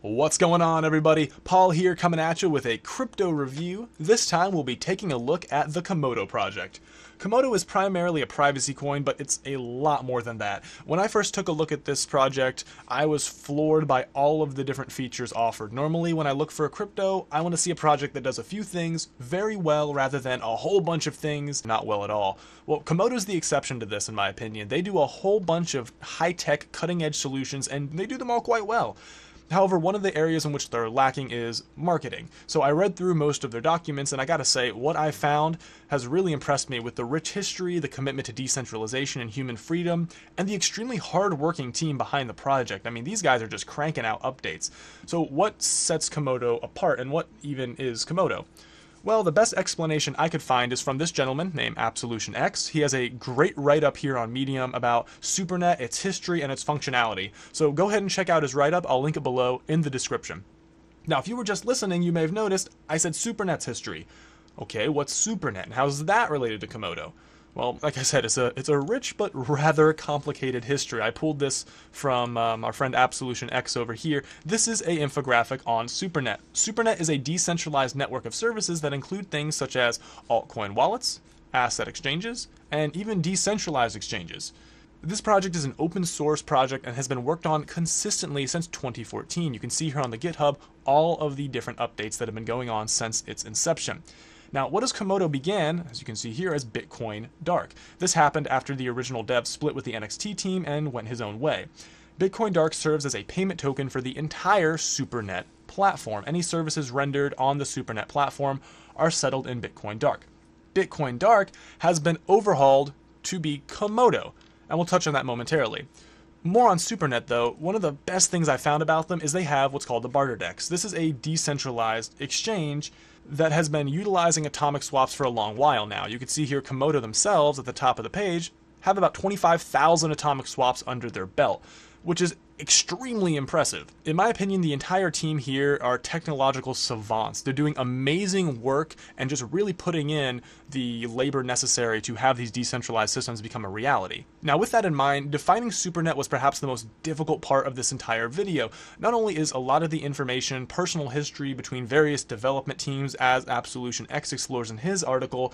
What's going on, everybody? Paul here, coming at you with a crypto review. This time we'll be taking a look at the Komodo project. Komodo is primarily a privacy coin, but it's a lot more than that. When I first took a look at this project, I was floored by all of the different features offered. Normally, when I look for a crypto, I want to see a project that does a few things very well rather than a whole bunch of things not well at all. Well, Komodo's the exception to this, in my opinion. They do a whole bunch of high-tech, cutting-edge solutions, and they do them all quite well. However, one of the areas in which they're lacking is marketing. So I read through most of their documents, and I gotta say, what I found has really impressed me with the rich history, the commitment to decentralization and human freedom, and the extremely hard-working team behind the project. I mean, these guys are just cranking out updates. So what sets Komodo apart, and what even is Komodo? Well, the best explanation I could find is from this gentleman named Absolution X. He has a great write-up here on Medium about SuperNet, its history, and its functionality. So go ahead and check out his write-up. I'll link it below in the description. Now, if you were just listening, you may have noticed I said SuperNet's history. Okay, what's SuperNet, and how's that related to Komodo? Well, like I said, it's a rich but rather complicated history. I pulled this from our friend Absolution X over here. This is an infographic on SuperNet. SuperNet is a decentralized network of services that include things such as altcoin wallets, asset exchanges, and even decentralized exchanges. This project is an open source project and has been worked on consistently since 2014. You can see here on the GitHub all of the different updates that have been going on since its inception. Now, what as Komodo began, as you can see here, as Bitcoin Dark. This happened after the original dev split with the NXT team and went his own way. Bitcoin Dark serves as a payment token for the entire SuperNet platform. Any services rendered on the SuperNet platform are settled in Bitcoin Dark. Bitcoin Dark has been overhauled to be Komodo, and we'll touch on that momentarily. More on SuperNet though, one of the best things I found about them is they have what's called the Barter Decks. This is a decentralized exchange that has been utilizing atomic swaps for a long while now. You can see here Komodo themselves at the top of the page have about 25,000 atomic swaps under their belt, which is extremely impressive. In my opinion, the entire team here are technological savants. They're doing amazing work and just really putting in the labor necessary to have these decentralized systems become a reality. Now, with that in mind, defining SuperNet was perhaps the most difficult part of this entire video. Not only is a lot of the information, personal history between various development teams, as Absolution X explores in his article,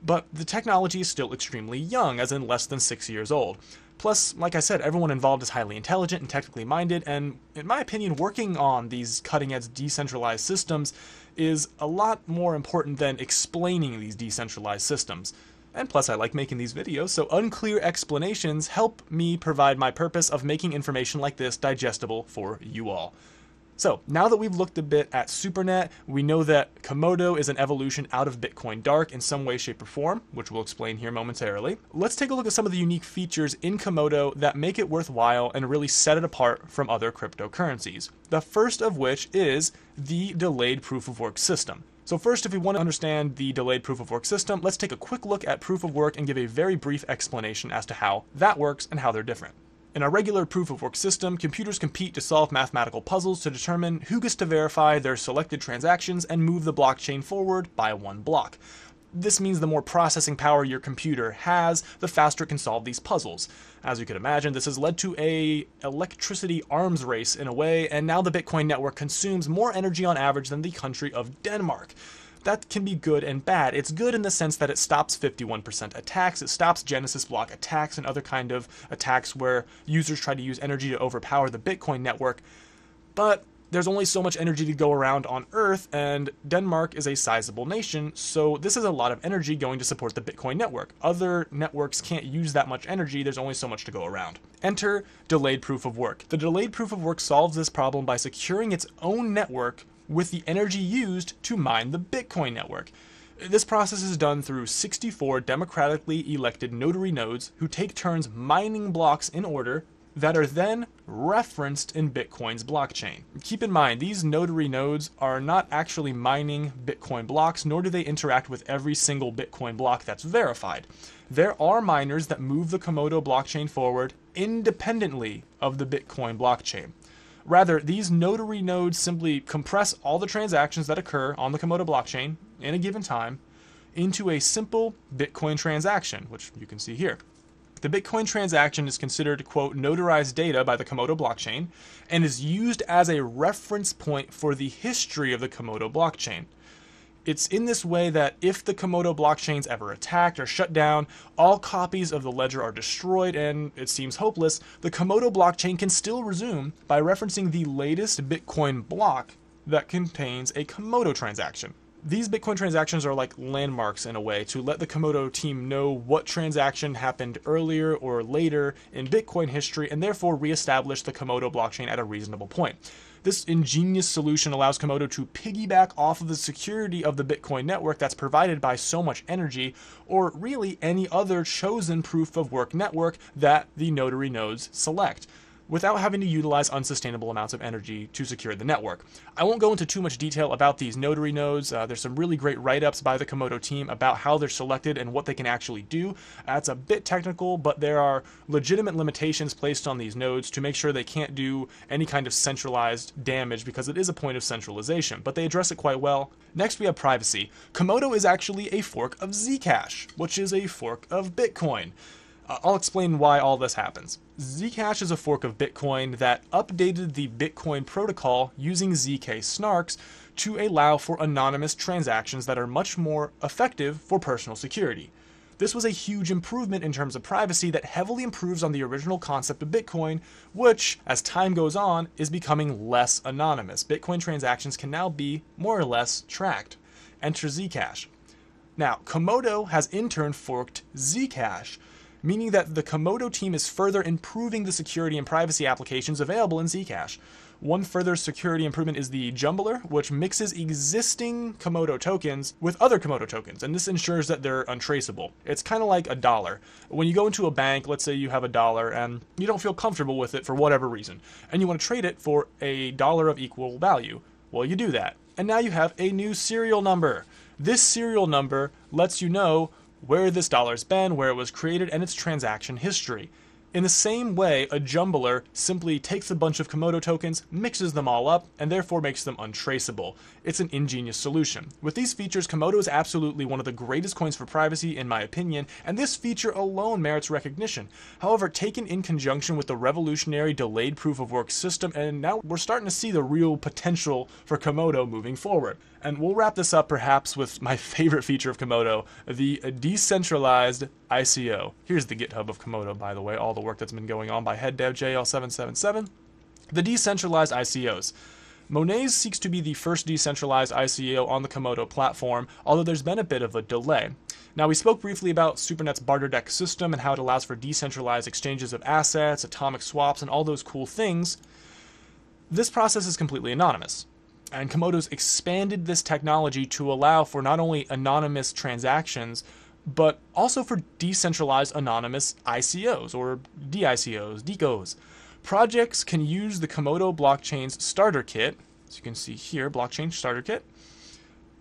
but the technology is still extremely young, as in less than 6 years old. Plus, like I said, everyone involved is highly intelligent and technically minded, and in my opinion, working on these cutting-edge decentralized systems is a lot more important than explaining these decentralized systems. And plus, I like making these videos, so unclear explanations help me provide my purpose of making information like this digestible for you all. So, now that we've looked a bit at SuperNet, we know that Komodo is an evolution out of Bitcoin Dark in some way, shape, or form, which we'll explain here momentarily. Let's take a look at some of the unique features in Komodo that make it worthwhile and really set it apart from other cryptocurrencies. The first of which is the delayed proof-of-work system. So first, if we want to understand the delayed proof-of-work system, let's take a quick look at proof-of-work and give a very brief explanation as to how that works and how they're different. In a regular proof-of-work system, computers compete to solve mathematical puzzles to determine who gets to verify their selected transactions and move the blockchain forward by one block. This means the more processing power your computer has, the faster it can solve these puzzles. As you can imagine, this has led to an electricity arms race in a way, and now the Bitcoin network consumes more energy on average than the country of Denmark. That can be good and bad. It's good in the sense that it stops 51% attacks, it stops Genesis block attacks and other kind of attacks where users try to use energy to overpower the Bitcoin network. But there's only so much energy to go around on Earth, and Denmark is a sizable nation, so this is a lot of energy going to support the Bitcoin network. Other networks can't use that much energy, there's only so much to go around. Enter delayed proof of work. The delayed proof of work solves this problem by securing its own network with the energy used to mine the Bitcoin network. This process is done through 64 democratically elected notary nodes who take turns mining blocks in order that are then referenced in Bitcoin's blockchain. Keep in mind, these notary nodes are not actually mining Bitcoin blocks, nor do they interact with every single Bitcoin block that's verified. There are miners that move the Komodo blockchain forward independently of the Bitcoin blockchain. Rather, these notary nodes simply compress all the transactions that occur on the Komodo blockchain in a given time into a simple Bitcoin transaction, which you can see here. The Bitcoin transaction is considered, quote, notarized data by the Komodo blockchain and is used as a reference point for the history of the Komodo blockchain. It's in this way that if the Komodo blockchain's ever attacked or shut down, all copies of the ledger are destroyed and it seems hopeless, the Komodo blockchain can still resume by referencing the latest Bitcoin block that contains a Komodo transaction. These Bitcoin transactions are like landmarks in a way to let the Komodo team know what transaction happened earlier or later in Bitcoin history and therefore reestablish the Komodo blockchain at a reasonable point. This ingenious solution allows Komodo to piggyback off of the security of the Bitcoin network that's provided by so much energy, or really any other chosen proof of work network that the notary nodes select, without having to utilize unsustainable amounts of energy to secure the network. I won't go into too much detail about these notary nodes. There's some really great write-ups by the Komodo team about how they're selected and what they can actually do. It's a bit technical, but there are legitimate limitations placed on these nodes to make sure they can't do any kind of centralized damage because it is a point of centralization, but they address it quite well. Next, we have privacy. Komodo is actually a fork of Zcash, which is a fork of Bitcoin. I'll explain why all this happens. Zcash is a fork of Bitcoin that updated the Bitcoin protocol using ZK snarks to allow for anonymous transactions that are much more effective for personal security. This was a huge improvement in terms of privacy that heavily improves on the original concept of Bitcoin, which, as time goes on, is becoming less anonymous. Bitcoin transactions can now be more or less tracked. Enter Zcash. Now, Komodo has in turn forked Zcash, meaning that the Komodo team is further improving the security and privacy applications available in Zcash. One further security improvement is the Jumbler, which mixes existing Komodo tokens with other Komodo tokens, and this ensures that they're untraceable. It's kind of like a dollar. When you go into a bank, let's say you have a dollar and you don't feel comfortable with it for whatever reason, and you want to trade it for a dollar of equal value. Well, you do that, and now you have a new serial number. This serial number lets you know where this dollar's been, where it was created, and its transaction history. In the same way, a jumbler simply takes a bunch of Komodo tokens, mixes them all up, and therefore makes them untraceable. It's an ingenious solution. With these features, Komodo is absolutely one of the greatest coins for privacy, in my opinion, and this feature alone merits recognition. However, taken in conjunction with the revolutionary delayed proof of work system, and now we're starting to see the real potential for Komodo moving forward. And we'll wrap this up perhaps with my favorite feature of Komodo, the Decentralized ICO. Here's the GitHub of Komodo, by the way, all the work that's been going on by head dev JL777. The Decentralized ICOs. Monets seeks to be the first decentralized ICO on the Komodo platform, although there's been a bit of a delay. Now, we spoke briefly about SuperNet's Barter Decks system and how it allows for decentralized exchanges of assets, atomic swaps, and all those cool things. This process is completely anonymous. And Komodo's expanded this technology to allow for not only anonymous transactions, but also for decentralized anonymous ICOs, or DICOs, DICOs. Projects can use the Komodo blockchain's starter kit, as you can see here, blockchain starter kit.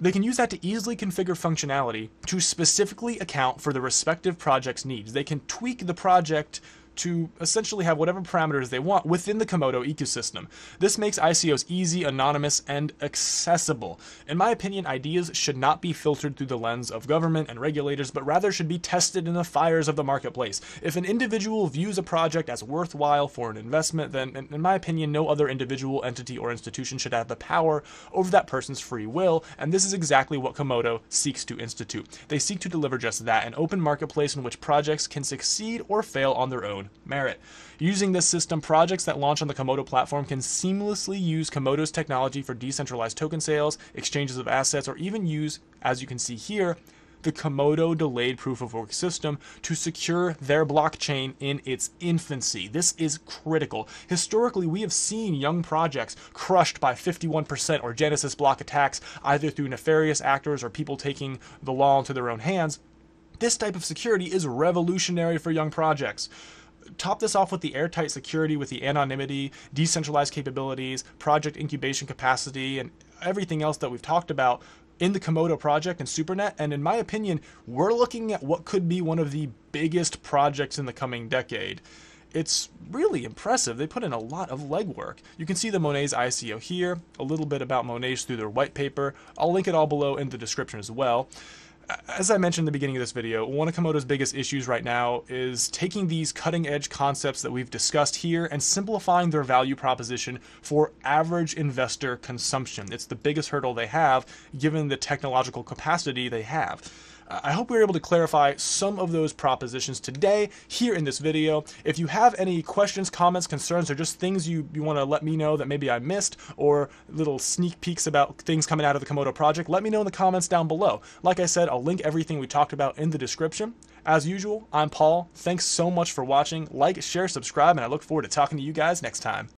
They can use that to easily configure functionality to specifically account for the respective project's needs. They can tweak the project to essentially have whatever parameters they want within the Komodo ecosystem. This makes ICOs easy, anonymous, and accessible. In my opinion, ideas should not be filtered through the lens of government and regulators, but rather should be tested in the fires of the marketplace. If an individual views a project as worthwhile for an investment, then in my opinion, no other individual, entity, or institution should have the power over that person's free will, and this is exactly what Komodo seeks to institute. They seek to deliver just that, an open marketplace in which projects can succeed or fail on their own merit. Using this system, projects that launch on the Komodo platform can seamlessly use Komodo's technology for decentralized token sales, exchanges of assets, or even use, as you can see here, the Komodo delayed proof of work system to secure their blockchain in its infancy. This is critical. Historically, we have seen young projects crushed by 51% or Genesis block attacks, either through nefarious actors or people taking the law into their own hands. This type of security is revolutionary for young projects. Top this off with the airtight security, with the anonymity, decentralized capabilities, project incubation capacity, and everything else that we've talked about in the Komodo project and SuperNet. And in my opinion, we're looking at what could be one of the biggest projects in the coming decade. It's really impressive. They put in a lot of legwork. You can see the Monets ICO here, a little bit about Monets through their white paper. I'll link it all below in the description as well. As I mentioned in the beginning of this video, one of Komodo's biggest issues right now is taking these cutting-edge concepts that we've discussed here and simplifying their value proposition for average investor consumption. It's the biggest hurdle they have, given the technological capacity they have. I hope we were able to clarify some of those propositions today here in this video. If you have any questions, comments, concerns, or just things you want to let me know that maybe I missed, or little sneak peeks about things coming out of the Komodo project, let me know in the comments down below. Like I said, I'll link everything we talked about in the description. As usual, I'm Paul. Thanks so much for watching. Like, share, subscribe, and I look forward to talking to you guys next time.